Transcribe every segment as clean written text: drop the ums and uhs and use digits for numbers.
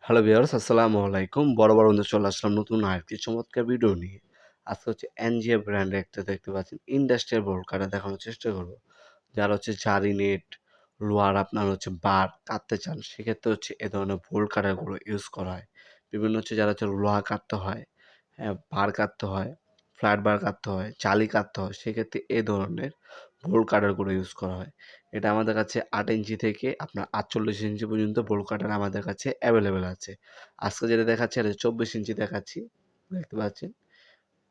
Hello viewers, আসসালামু আলাইকুম। বরাবর বন্ধু চলে আসলাম নতুন আরেকটি চমৎকার ভিডিও নিয়ে। আজকে হচ্ছে এনজিও ব্র্যান্ডের একটা দেখতে পাচ্ছেন ইন্ডাস্ট্রিয়াল বোল্ট কাটা দেখানোর চেষ্টা করব। যারা হচ্ছে জারি নেট, লোহার আপনার হচ্ছে বার কাটতে চান সেক্ষেত্রে হচ্ছে এ ধরনের বোল্ট কাটারগুলো ইউজ করা হয়। বিভিন্ন হচ্ছে যারা হচ্ছে লোহা কাটতে হয়, হ্যাঁ, বার কাটতে হয়, ফ্ল্যাট বার কাটতে হয়, জালি কাটতে হয় সেক্ষেত্রে এ ধরনের বোল্ট কাটারগুলো ইউজ করা হয়। এটা আমাদের কাছে ৮ ইঞ্চি থেকে আপনার ৪৮ ইঞ্চি পর্যন্ত বোল্ট কাটার আমাদের কাছে অ্যাভেলেবেল আছে। আজকে যেটা দেখাচ্ছি এটা ২৪ ইঞ্চি দেখাচ্ছি। দেখতে পাচ্ছেন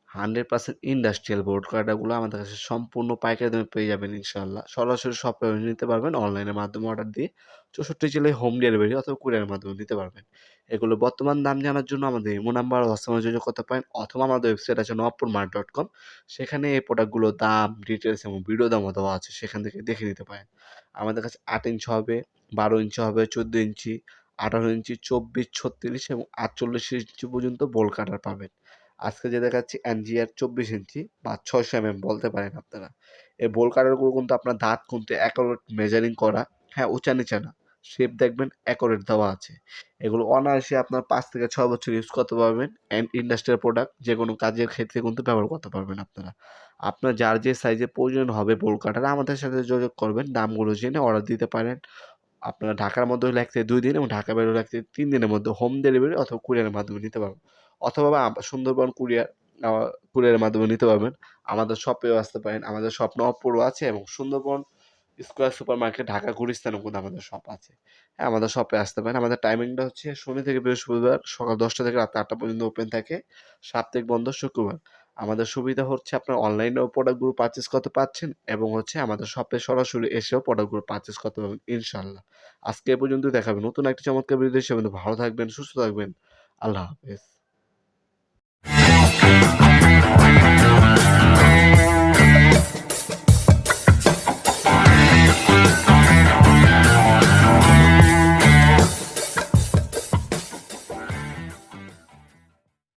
100% ইন্ডাস্ট্রিয়াল বোর্ড কাটাগুলো আমাদের কাছে সম্পূর্ণ পাইকারি দামে পেয়ে যাবেন ইনশাআল্লাহ। সরাসরি শপে নিতে পারবেন, অনলাইনের মাধ্যমে অর্ডার দিয়ে ৬৪ জেলায় হোম ডেলিভারি অথবা কুরিয়ারের মাধ্যমে নিতে পারবেন। এগুলো বর্তমান দাম জানার জন্য আমাদের ইমো নাম্বার হোয়াটসঅ্যাপে যোগাযোগ করতে পারেন অথবা আমাদের ওয়েবসাইট আছে nwaapurmart.com। সেখানে এই প্রোডাক্টগুলোর দাম, ডিটেইলস এবং ভিডিও দামও দেওয়া আছে। সেখান থেকে দেখে নিতে পারেন। আমাদের কাছে ৮ ইঞ্চি হবে, ১২ ইঞ্চি হবে, ১৪ ইঞ্চি, ১৮ ইঞ্চি, ২৪, ৩৬ এবং ৪৮ ইঞ্চি পর্যন্ত বোল্ট কাটার পাবেন। আজকে যে দেখাচ্ছি এনজিআর ২৪ ইঞ্চি বা ৬০০ বলতে পারেন আপনারা। এই বোল কাটারগুলো কিন্তু আপনার দাঁত কিন্তু অ্যাকুরেট মেজারিং করা, হ্যাঁ, উঁচা নিচা না। শেপ দেখবেন অ্যাকুরেট দেওয়া আছে। এগুলো অনায়াসে আপনার ৫ থেকে ৬ বছর ইউজ করতে পারবেন। অ্যান্ড ইন্ডাস্ট্রিয়াল প্রোডাক্ট যেকোনো কাজের ক্ষেত্রে কিন্তু ব্যবহার করতে পারবেন আপনারা। আপনার যার যে সাইজে প্রয়োজন হবে বোল কাটার আমাদের সাথে যোগাযোগ করবেন। দামগুলো জেনে অর্ডার দিতে পারেন। আপনারা ঢাকার মধ্যে হলে ১ থেকে ২ দিন এবং ঢাকার বাইরে হলে ১ থেকে ৩ দিনের মধ্যে হোম ডেলিভারি অথবা কুরিয়ারের মাধ্যমে নিতে পারবেন। অথবা সুন্দরবন আ কুরিয়ারের মাধ্যমে নিতে পারবেন। আমাদের শপেও আসতে পারেন। আমাদের শপ নবপুরও আছে এবং Sundarban square super market Dhaka গুলিস্তানেও কিন্তু আমাদের শপ আছে। হ্যাঁ, আমাদের শপে আসতে পারেন। আমাদের টাইমিংটা হচ্ছে শনি থেকে বৃহস্পতিবার সকাল ১০টা থেকে রাত ৮টা পর্যন্ত ওপেন থাকে। সাপ্তাহিক বন্ধ শুক্রবার। আমাদের সুবিধা হচ্ছে আপনার অনলাইনেও প্রোডাক্টগুলো পারচেজ করতে পারছেন এবং হচ্ছে আমাদের শপে সরাসরি এসেও প্রোডাক্টগুলো পারচেজ করতে পারবেন ইনশাআল্লাহ। আজকে এ পর্যন্তই, দেখা হবে নতুন একটা চমৎকার ভিডিও হিসেবে। ভালো থাকবেন, সুস্থ থাকবেন। আল্লাহ হাফেজ।